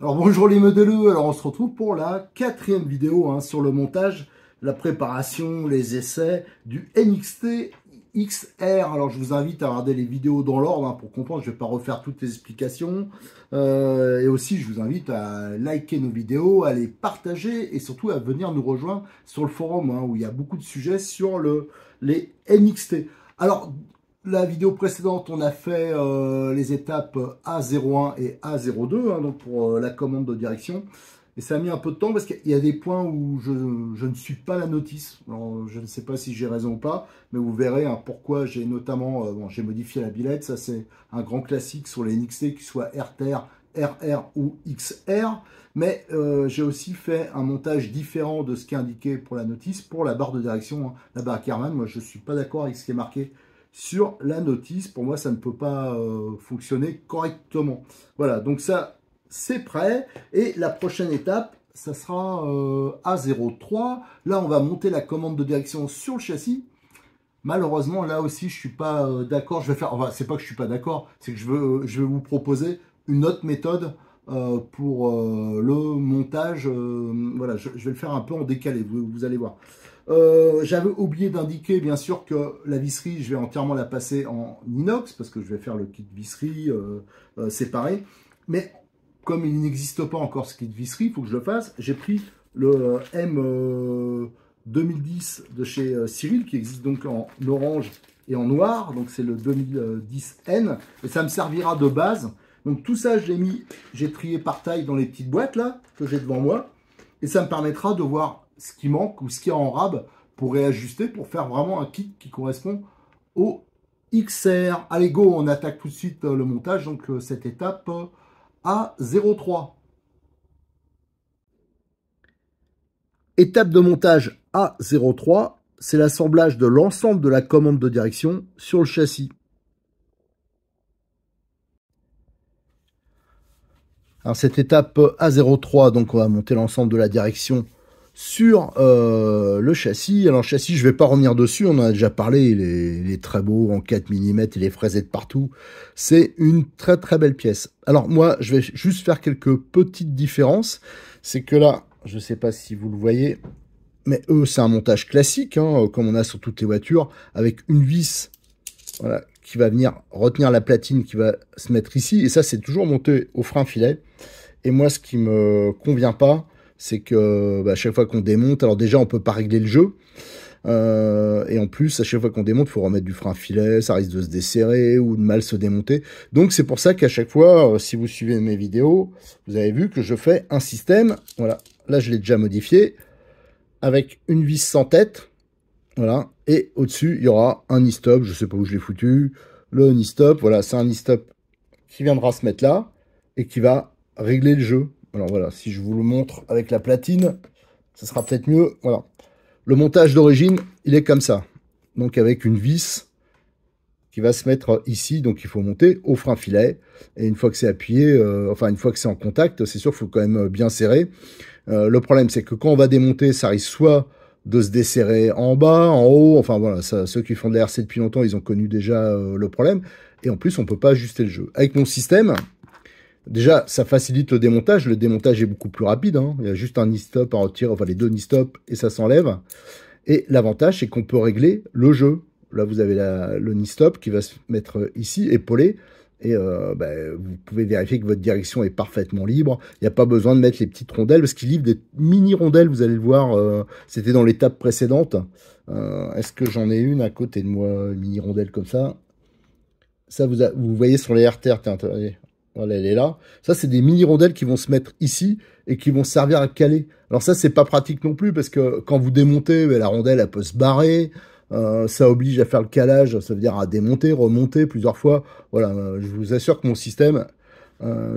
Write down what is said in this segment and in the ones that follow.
Alors bonjour les modeleux, alors on se retrouve pour la 4e vidéo sur le montage, la préparation, les essais du NXT XR. Alors je vous invite à regarder les vidéos dans l'ordre pour comprendre, je ne vais pas refaire toutes les explications. Et aussi je vous invite à liker nos vidéos, à les partager et surtout à venir nous rejoindre sur le forum où il y a beaucoup de sujets sur les NXT. Alors la vidéo précédente, on a fait les étapes A01 et A02, donc pour la commande de direction. Et ça a mis un peu de temps parce qu'il y a des points où je ne suis pas la notice. Alors, je ne sais pas si j'ai raison ou pas, mais vous verrez pourquoi j'ai notamment j'ai modifié la billette. Ça, c'est un grand classique sur les NXT, qu'ils soient RTR, RR ou XR. Mais j'ai aussi fait un montage différent de ce qui est indiqué pour la notice, pour la barre de direction, la barre Ackermann. Moi, je ne suis pas d'accord avec ce qui est marqué sur la notice. Pour moi, ça ne peut pas fonctionner correctement. Voilà, donc ça, c'est prêt. Et la prochaine étape, ça sera A03. Là, on va monter la commande de direction sur le châssis. Malheureusement, là aussi, je suis pas d'accord. Je vais faire, enfin, c'est pas que je suis pas d'accord, c'est que je vais vous proposer une autre méthode pour le montage. Voilà, je vais le faire un peu en décalé, vous allez voir. J'avais oublié d'indiquer bien sûr que la visserie, je vais entièrement la passer en inox parce que je vais faire le kit visserie séparé. Mais comme il n'existe pas encore ce kit visserie, il faut que je le fasse. J'ai pris le M 2010 de chez Cyril qui existe donc en orange et en noir. Donc c'est le 2010N et ça me servira de base. Donc tout ça, je l'ai mis, j'ai trié par taille dans les petites boîtes là que j'ai devant moi et ça me permettra de voir ce qui manque ou ce qu'il y a en rab pour réajuster, pour faire vraiment un kit qui correspond au XR. Allez go, on attaque tout de suite le montage, donc cette étape A03. Étape de montage A03, c'est l'assemblage de l'ensemble de la commande de direction sur le châssis. Alors cette étape A03, donc on va monter l'ensemble de la direction sur le châssis. Alors le châssis, je ne vais pas revenir dessus, on en a déjà parlé, il est très beau en 4 mm, il est fraisé de partout. C'est une très très belle pièce. Alors moi, je vais juste faire quelques petites différences. C'est que là, je ne sais pas si vous le voyez, mais eux, c'est un montage classique, comme on a sur toutes les voitures, avec une vis voilà, qui va venir retenir la platine qui va se mettre ici. Et ça, c'est toujours monté au frein filet. Et moi, ce qui me convient pas, c'est que à chaque fois qu'on démonte, alors déjà on peut pas régler le jeu, et en plus à chaque fois qu'on démonte, il faut remettre du frein filet, ça risque de se desserrer ou de mal se démonter. Donc c'est pour ça qu'à chaque fois, si vous suivez mes vidéos, vous avez vu que je fais un système, voilà, là je l'ai déjà modifié, avec une vis sans tête, voilà, et au-dessus il y aura un e-stop, je sais pas où je l'ai foutu, le e-stop, voilà, c'est un e-stop qui viendra se mettre là, et qui va régler le jeu. Alors voilà, si je vous le montre avec la platine, ça sera peut-être mieux. Voilà. Le montage d'origine, il est comme ça. Donc avec une vis qui va se mettre ici. Donc il faut monter au frein filet. Et une fois que c'est appuyé, enfin une fois que c'est en contact, c'est sûr qu'il faut quand même bien serrer. Le problème, c'est que quand on va démonter, ça risque soit de se desserrer en bas, en haut. Enfin voilà, ça, ceux qui font de la RC depuis longtemps, ils ont connu déjà le problème. Et en plus, on ne peut pas ajuster le jeu. Avec mon système... Déjà, ça facilite le démontage est beaucoup plus rapide, il y a juste un e-stop à retirer, enfin les deux e-stop, et ça s'enlève. Et l'avantage, c'est qu'on peut régler le jeu. Là, vous avez le e-stop qui va se mettre ici, épaulé, et vous pouvez vérifier que votre direction est parfaitement libre. Il n'y a pas besoin de mettre les petites rondelles, parce qu'il livre des mini-rondelles, vous allez le voir, c'était dans l'étape précédente. Est-ce que j'en ai une à côté de moi, une mini-rondelle comme ça? Ça, vous voyez sur les RTR, attendez. Voilà, elle est là. Ça, c'est des mini-rondelles qui vont se mettre ici et qui vont servir à caler. Alors ça, c'est pas pratique non plus parce que quand vous démontez, la rondelle, elle peut se barrer. Ça oblige à faire le calage, ça veut dire à démonter, remonter plusieurs fois. Voilà, je vous assure que mon système,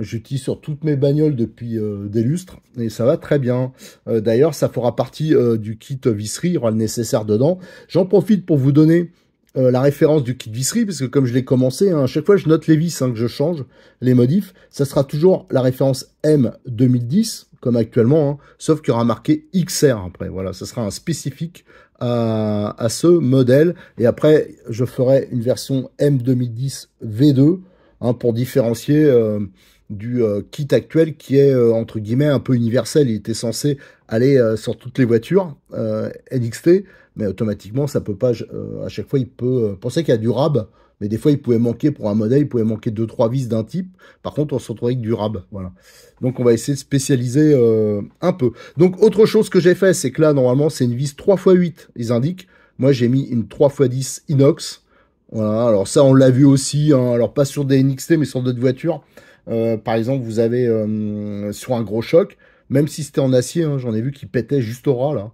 J'utilise sur toutes mes bagnoles depuis des lustres et ça va très bien. D'ailleurs, ça fera partie du kit visserie, il y aura le nécessaire dedans. J'en profite pour vous donner la référence du kit visserie, parce que comme je l'ai commencé, hein, à chaque fois je note les vis que je change, les modifs, ça sera toujours la référence M2010, comme actuellement, hein, sauf qu'il y aura marqué XR après. Voilà, ça sera un spécifique à ce modèle. Et après, je ferai une version M2010 V2, hein, pour différencier du kit actuel qui est, entre guillemets, un peu universel. Il était censé aller sur toutes les voitures NXT, mais automatiquement, ça peut pas, à chaque fois, il peut penser qu'il y a du RAB, mais des fois, il pouvait manquer pour un modèle, il pouvait manquer 2-3 vis d'un type. Par contre, on se retrouvait avec du RAB. Voilà. Donc, on va essayer de spécialiser un peu. Donc, autre chose que j'ai fait, c'est que là, normalement, c'est une vis 3x8, ils indiquent. Moi, j'ai mis une 3x10 inox. Voilà, alors ça, on l'a vu aussi, hein, alors pas sur des NXT, mais sur d'autres voitures. Par exemple, vous avez sur un gros choc, même si c'était en acier, hein, j'en ai vu qui pétait juste au ras, là.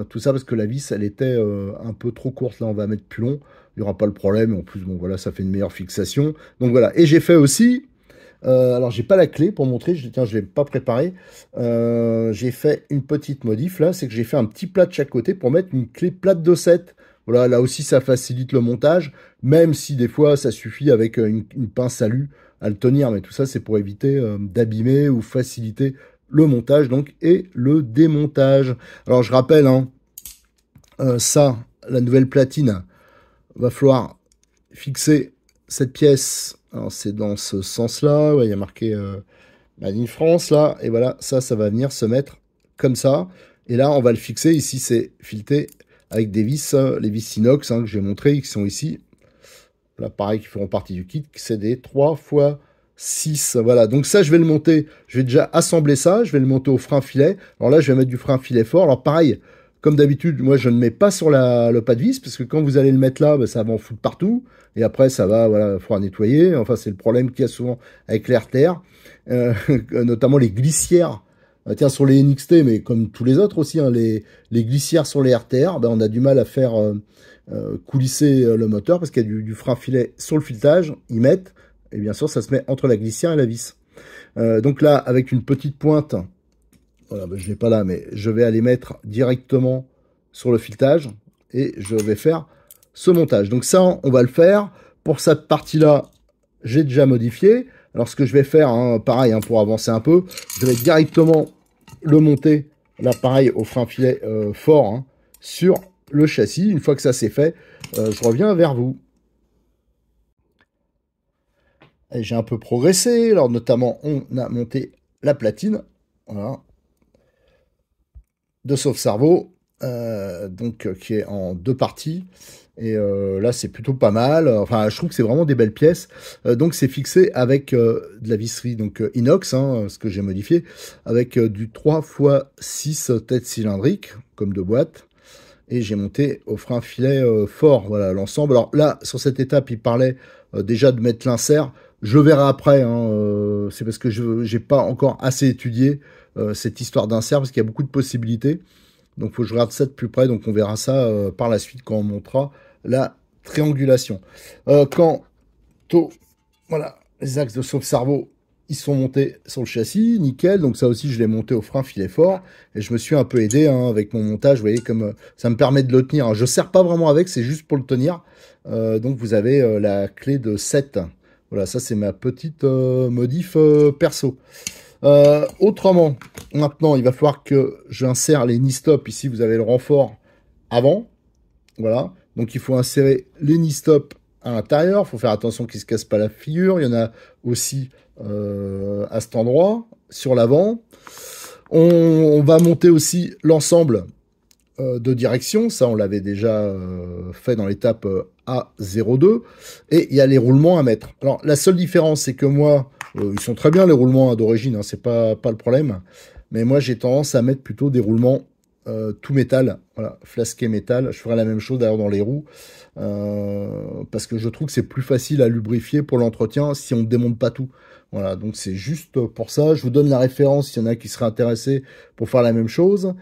Tout ça parce que la vis, elle était un peu trop courte. Là, on va mettre plus long. Il n'y aura pas le problème. En plus, bon, voilà, ça fait une meilleure fixation. Donc voilà. Et j'ai fait aussi. Alors, j'ai pas la clé pour montrer. Tiens, je l'ai pas préparé. J'ai fait une petite modif là. C'est que j'ai fait un petit plat de chaque côté pour mettre une clé plate de 7. Voilà, là aussi, ça facilite le montage. Même si des fois, ça suffit avec une pince à lu à le tenir. Mais tout ça, c'est pour éviter d'abîmer ou faciliter le montage donc et le démontage. Alors je rappelle, hein, ça, la nouvelle platine, va falloir fixer cette pièce. Alors c'est dans ce sens-là, ouais, il y a marqué Made in France là, et voilà, ça va venir se mettre comme ça. Et là, on va le fixer. Ici, c'est fileté avec des vis, les vis inox que j'ai montré, qui sont ici. Là, pareil, qui feront partie du kit, c'est des 3x6, voilà, donc ça je vais le monter, je vais déjà assembler ça, je vais le monter au frein filet. Alors là je vais mettre du frein filet fort. Alors pareil, comme d'habitude, moi je ne mets pas sur le pas de vis, parce que quand vous allez le mettre là, ça va en foutre partout, et après ça va, voilà, il faudra nettoyer. Enfin c'est le problème qu'il y a souvent avec les RTR, notamment les glissières. Tiens, sur les NXT, mais comme tous les autres aussi, hein, les glissières sur les RTR, on a du mal à faire coulisser le moteur, parce qu'il y a du frein filet sur le filetage, ils mettent, et bien sûr ça se met entre la glissière et la vis. Donc là, avec une petite pointe, voilà, je ne l'ai pas là, mais je vais aller mettre directement sur le filetage, et je vais faire ce montage. Donc ça, on va le faire. Pour cette partie-là, j'ai déjà modifié. Alors ce que je vais faire, hein, pareil, hein, pour avancer un peu, je vais directement le monter, là pareil, au frein filet fort, hein, sur le châssis. Une fois que ça c'est fait, je reviens vers vous. J'ai un peu progressé, alors notamment on a monté la platine, voilà, de Sauve-Cerveau, donc qui est en 2 parties. Et là c'est plutôt pas mal, enfin je trouve que c'est vraiment des belles pièces. Donc c'est fixé avec de la visserie donc inox, hein, ce que j'ai modifié, avec du 3x6 tête cylindrique comme de boîte. Et j'ai monté au frein filet fort, voilà l'ensemble. Alors là sur cette étape il parlait déjà de mettre l'insert. Je verrai après, hein, c'est parce que je n'ai pas encore assez étudié cette histoire d'insert, parce qu'il y a beaucoup de possibilités. Donc, il faut que je regarde ça de plus près. Donc, on verra ça par la suite quand on montera la triangulation. Quant aux, voilà, les axes de sauve-cerveau, ils sont montés sur le châssis, nickel. Donc, ça aussi, je l'ai monté au frein filet fort. Et je me suis un peu aidé hein, avec mon montage. Vous voyez, comme ça me permet de le tenir. Je ne sers pas vraiment avec, c'est juste pour le tenir. Donc, vous avez la clé de 7. Voilà, ça, c'est ma petite modif perso. Autrement, maintenant, il va falloir que j'insère les knee-stop. Ici, vous avez le renfort avant. Voilà. Donc, il faut insérer les knee-stop à l'intérieur. Il faut faire attention qu'ils ne se cassent pas la figure. Il y en a aussi à cet endroit, sur l'avant. On va monter aussi l'ensemble de direction. Ça, on l'avait déjà fait dans l'étape A02. Et il y a les roulements à mettre. Alors, la seule différence, c'est que moi... ils sont très bien les roulements hein, d'origine, hein, c'est pas le problème. Mais moi j'ai tendance à mettre plutôt des roulements tout métal, voilà, flasqué métal. Je ferai la même chose d'ailleurs dans les roues, parce que je trouve que c'est plus facile à lubrifier pour l'entretien si on ne démonte pas tout. Voilà, donc c'est juste pour ça. Je vous donne la référence s'il y en a qui seraient intéressés pour faire la même chose.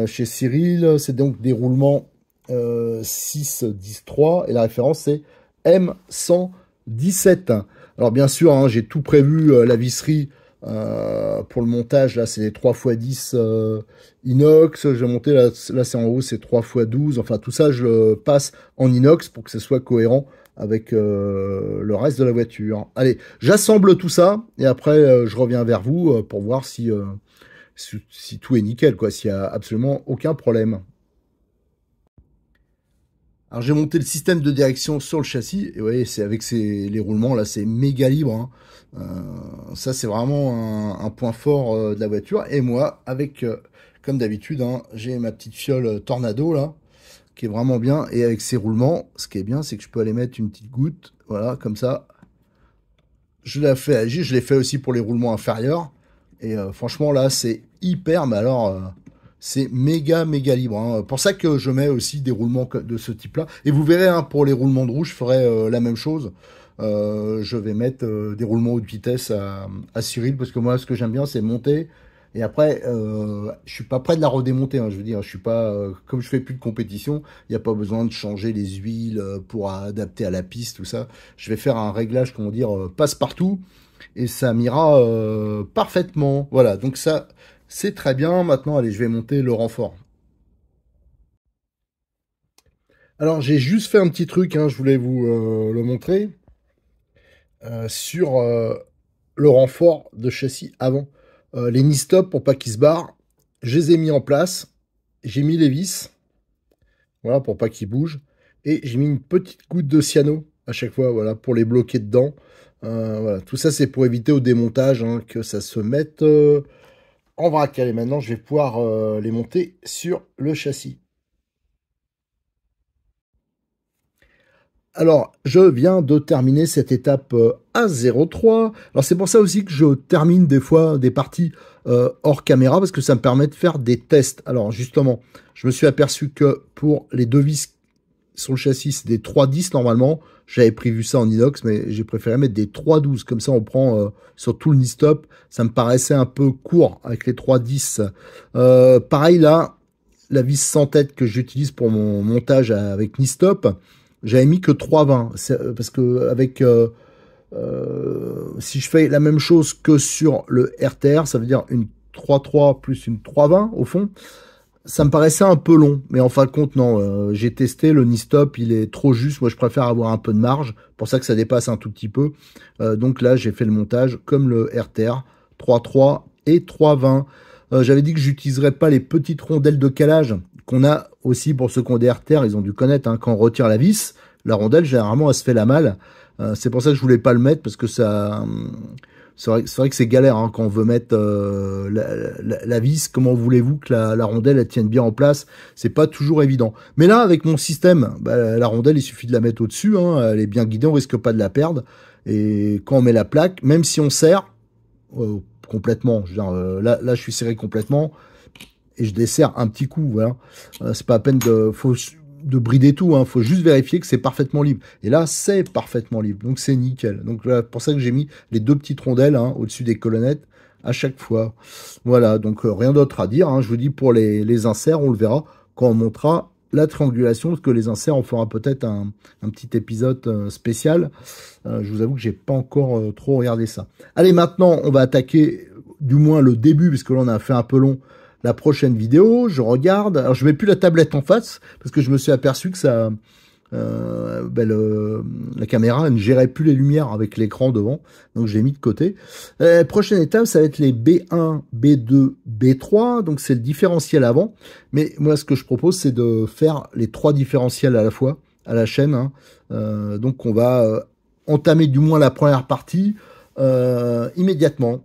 Chez Cyril, c'est donc des roulements 6-10-3 et la référence c'est M117. Alors bien sûr, hein, j'ai tout prévu, la visserie pour le montage, là c'est les 3x10 inox, je vais monter, là c'est en haut, c'est 3x12, enfin tout ça je le passe en inox pour que ce soit cohérent avec le reste de la voiture. Allez, j'assemble tout ça, et après je reviens vers vous pour voir si tout est nickel, quoi, s'il y a absolument aucun problème. Alors j'ai monté le système de direction sur le châssis, et vous voyez, c'est avec les roulements, là c'est méga libre, hein. Ça c'est vraiment un point fort de la voiture. Et moi, avec, comme d'habitude, hein, j'ai ma petite fiole Tornado, là, qui est vraiment bien. Et avec ces roulements, ce qui est bien, c'est que je peux aller mettre une petite goutte, voilà, comme ça. Je la fais agir, je l'ai fait aussi pour les roulements inférieurs. Et franchement, là, c'est hyper, mais alors, c'est méga, méga libre, hein. Pour ça que je mets aussi des roulements de ce type-là. Et vous verrez, hein, pour les roulements de roue, je ferai la même chose. Je vais mettre des roulements haute vitesse à Cyril, parce que moi, ce que j'aime bien, c'est monter. Et après, je suis pas prêt de la redémonter, hein, je veux dire, je suis pas, comme je fais plus de compétition, il n'y a pas besoin de changer les huiles pour adapter à la piste, tout ça. Je vais faire un réglage, comment dire, passe-partout, et ça m'ira parfaitement. Voilà, donc ça, c'est très bien. Maintenant, allez, je vais monter le renfort. Alors, j'ai juste fait un petit truc, hein, je voulais vous le montrer, sur le renfort de châssis avant. Les knee stop pour pas qu'ils se barrent, je les ai mis en place. J'ai mis les vis, voilà, pour pas qu'ils bougent. Et j'ai mis une petite goutte de cyano à chaque fois, voilà, pour les bloquer dedans. Voilà, tout ça, c'est pour éviter au démontage, hein, que ça se mette en vrac. Allez, maintenant, je vais pouvoir les monter sur le châssis. Alors, je viens de terminer cette étape A03. Alors, c'est pour ça aussi que je termine des fois des parties hors caméra, parce que ça me permet de faire des tests. Alors, justement, je me suis aperçu que pour les deux vis sur le châssis, c'est des 3,10 normalement. J'avais prévu ça en inox, mais j'ai préféré mettre des 3,12. Comme ça, on prend sur tout le knee stop. Ça me paraissait un peu court avec les 3,10. Pareil là, la vis sans tête que j'utilise pour mon montage avec knee stop, j'avais mis que 3,20. Parce que avec si je fais la même chose que sur le RTR, ça veut dire une 3,3 plus une 3,20 au fond. Ça me paraissait un peu long, mais en fin de compte, non. J'ai testé, le knee stop, il est trop juste. Moi, je préfère avoir un peu de marge. Pour ça que ça dépasse un tout petit peu. Donc là, j'ai fait le montage comme le RTR, 3,3 et 3,20. J'avais dit que j'utiliserais pas les petites rondelles de calage qu'on a aussi pour ceux qui ont des RTR. Ils ont dû connaître, hein, quand on retire la vis, la rondelle, généralement, elle se fait la malle. C'est pour ça que je voulais pas le mettre, parce que ça... C'est vrai que c'est galère, hein, quand on veut mettre la vis. Comment voulez-vous que la rondelle elle tienne bien en place? C'est pas toujours évident. Mais là, avec mon système, bah, la rondelle, il suffit de la mettre au-dessus, hein, elle est bien guidée, on risque pas de la perdre. Et quand on met la plaque, même si on serre complètement, je veux dire, là, je suis serré complètement et je desserre un petit coup. Voilà. C'est pas à peine de brider tout, hein. Faut juste vérifier que c'est parfaitement libre. Et là, c'est parfaitement libre, donc c'est nickel. Donc là, pour ça que j'ai mis les deux petites rondelles, hein, au-dessus des colonnettes à chaque fois. Voilà, donc rien d'autre à dire, hein. Je vous dis, pour les inserts, on le verra quand on montera la triangulation, parce que les inserts, on fera peut-être un petit épisode spécial. Je vous avoue que j'ai pas encore trop regardé ça. Allez, maintenant, on va attaquer du moins le début, parce que là, on a fait un peu long, la prochaine vidéo. Je regarde. Alors, je mets plus la tablette en face, parce que je me suis aperçu que ça... la caméra elle ne gérait plus les lumières avec l'écran devant, donc je l'ai mis de côté. Prochaine étape, ça va être les B1, B2, B3, donc c'est le différentiel avant, mais moi ce que je propose, c'est de faire les trois différentiels à la fois à la chaîne, hein. Donc on va entamer du moins la première partie immédiatement.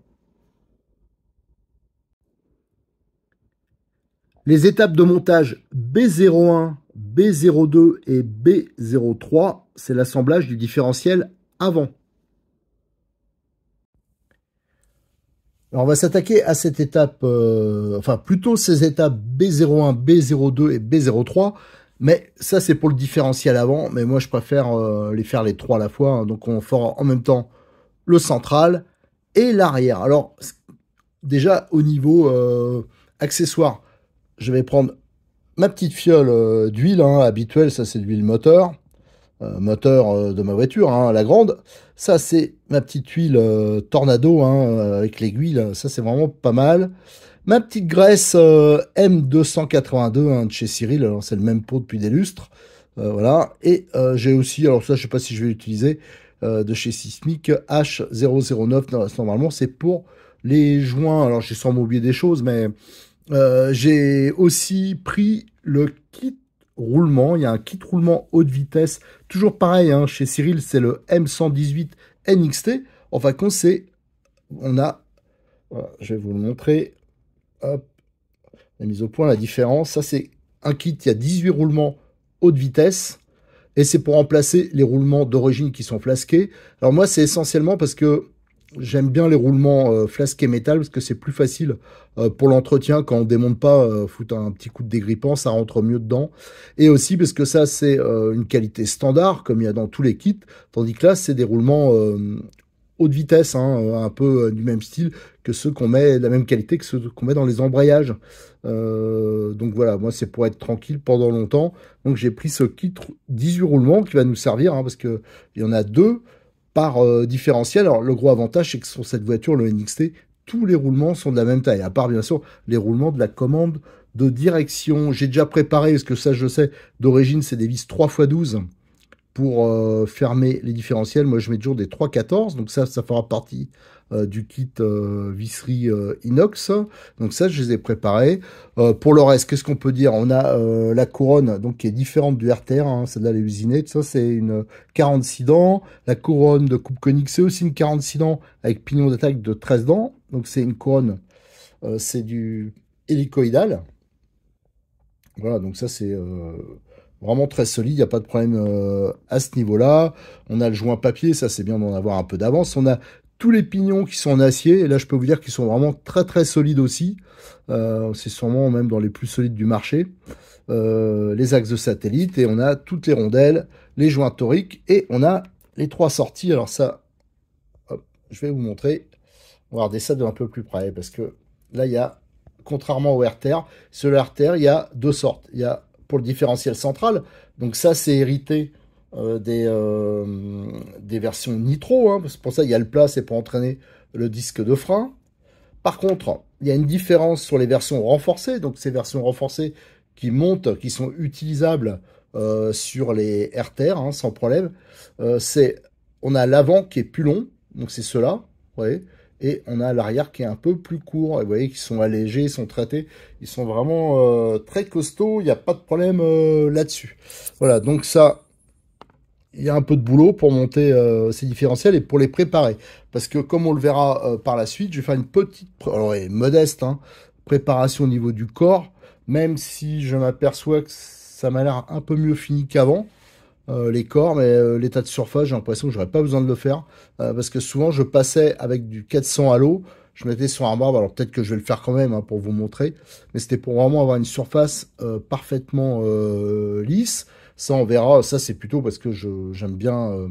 Les étapes de montage B01, B02 et B03, c'est l'assemblage du différentiel avant. Alors on va s'attaquer à cette étape, enfin plutôt ces étapes B01, B02 et B03, mais ça c'est pour le différentiel avant, mais moi je préfère les faire les trois à la fois, hein. Donc on fera en même temps le central et l'arrière. Alors déjà au niveau accessoire, je vais prendre ma petite fiole d'huile, hein, habituelle, ça c'est de l'huile moteur. moteur de ma voiture, hein, la grande. Ça, c'est ma petite huile Tornado, hein, avec l'aiguille. Ça, c'est vraiment pas mal. Ma petite graisse M282, hein, de chez Cyril. Alors, c'est le même pot depuis des lustres. Voilà. Et j'ai aussi, alors ça, je sais pas si je vais l'utiliser, de chez Sismic H009. Non, normalement, c'est pour les joints. Alors, j'ai sûrement oublié des choses, mais j'ai aussi pris le kit roulement. Il y a un kit roulement haute vitesse. Toujours pareil, hein, chez Cyril, c'est le M118 NXT. En fin de compte, on a, voilà, je vais vous le montrer. Hop, la mise au point, la différence. Ça, c'est un kit, il y a 18 roulements haute vitesse. Et c'est pour remplacer les roulements d'origine qui sont flasqués. Alors moi, c'est essentiellement parce que j'aime bien les roulements flasqués métal parce que c'est plus facile pour l'entretien quand on démonte pas, foutre un petit coup de dégrippant, ça rentre mieux dedans. Et aussi parce que ça, c'est une qualité standard comme il y a dans tous les kits, tandis que là, c'est des roulements haute vitesse, hein, un peu du même style que ceux qu'on met, de la même qualité que ceux qu'on met dans les embrayages. Donc voilà, moi c'est pour être tranquille pendant longtemps. Donc j'ai pris ce kit 18 roulements qui va nous servir, hein, parce que il y en a deux par différentiel. Alors le gros avantage, c'est que sur cette voiture, le NXT, tous les roulements sont de la même taille, à part bien sûr les roulements de la commande de direction. J'ai déjà préparé, parce que ça je sais, d'origine c'est des vis 3x12 pour fermer les différentiels. Moi je mets toujours des 3x14, donc ça fera partie du kit visserie inox. Donc ça je les ai préparés. Pour le reste, qu'est-ce qu'on peut dire? On a la couronne donc qui est différente du RTR, hein, celle-là elle est usinée, ça c'est une 46 dents. La couronne de coupe conique c'est aussi une 46 dents avec pignon d'attaque de 13 dents. Donc c'est une couronne, c'est du hélicoïdal. Voilà, donc ça c'est vraiment très solide, il n'y a pas de problème à ce niveau-là. On a le joint papier, ça c'est bien d'en avoir un peu d'avance. On a tous les pignons qui sont en acier, et là je peux vous dire qu'ils sont vraiment très très solides aussi. C'est sûrement même dans les plus solides du marché. Les axes de satellite, et on a toutes les rondelles, les joints toriques, et on a les trois sorties. Alors ça, hop, je vais vous montrer. On va regarder ça de un peu plus près, parce que là il y a, contrairement au RTR, sur le RTR il y a deux sortes. Il y a pour le différentiel central, donc ça c'est hérité des versions nitro, hein, parce que pour ça il y a le plat, c'est pour entraîner le disque de frein. Par contre, il y a une différence sur les versions renforcées, donc ces versions renforcées qui montent, qui sont utilisables sur les RTR, hein, sans problème. On a l'avant qui est plus long, donc c'est ceux-là, vous voyez, et on a l'arrière qui est un peu plus court. Et vous voyez qu'ils sont allégés, ils sont traités, ils sont vraiment très costauds, il n'y a pas de problème là-dessus. Voilà, donc ça, il y a un peu de boulot pour monter ces différentiels et pour les préparer. Parce que comme on le verra par la suite, je vais faire une petite, alors modeste, hein, préparation au niveau du corps, même si je m'aperçois que ça m'a l'air un peu mieux fini qu'avant. Les corps, mais l'état de surface, j'ai l'impression que j'aurais pas besoin de le faire, parce que souvent je passais avec du 400 à l'eau, je mettais sur un marbre, alors peut-être que je vais le faire quand même, hein, pour vous montrer, mais c'était pour vraiment avoir une surface parfaitement lisse. Ça on verra, ça c'est plutôt parce que j'aime bien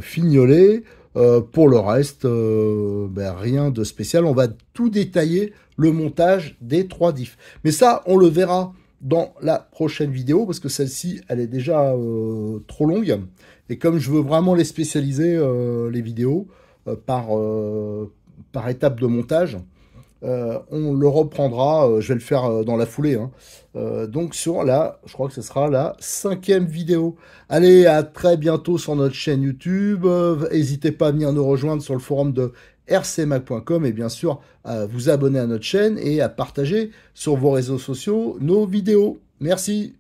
fignoler. Pour le reste, rien de spécial, on va tout détailler, le montage des trois diffs. Mais ça, on le verra dans la prochaine vidéo, parce que celle-ci, elle est déjà trop longue. Et comme je veux vraiment les spécialiser, les vidéos, par étape de montage, on le reprendra, je vais le faire dans la foulée, hein. Donc sur je crois que ce sera la 5e vidéo. Allez, à très bientôt sur notre chaîne YouTube. N'hésitez pas à venir nous rejoindre sur le forum de rcmac.com et bien sûr à vous abonner à notre chaîne et à partager sur vos réseaux sociaux nos vidéos. Merci.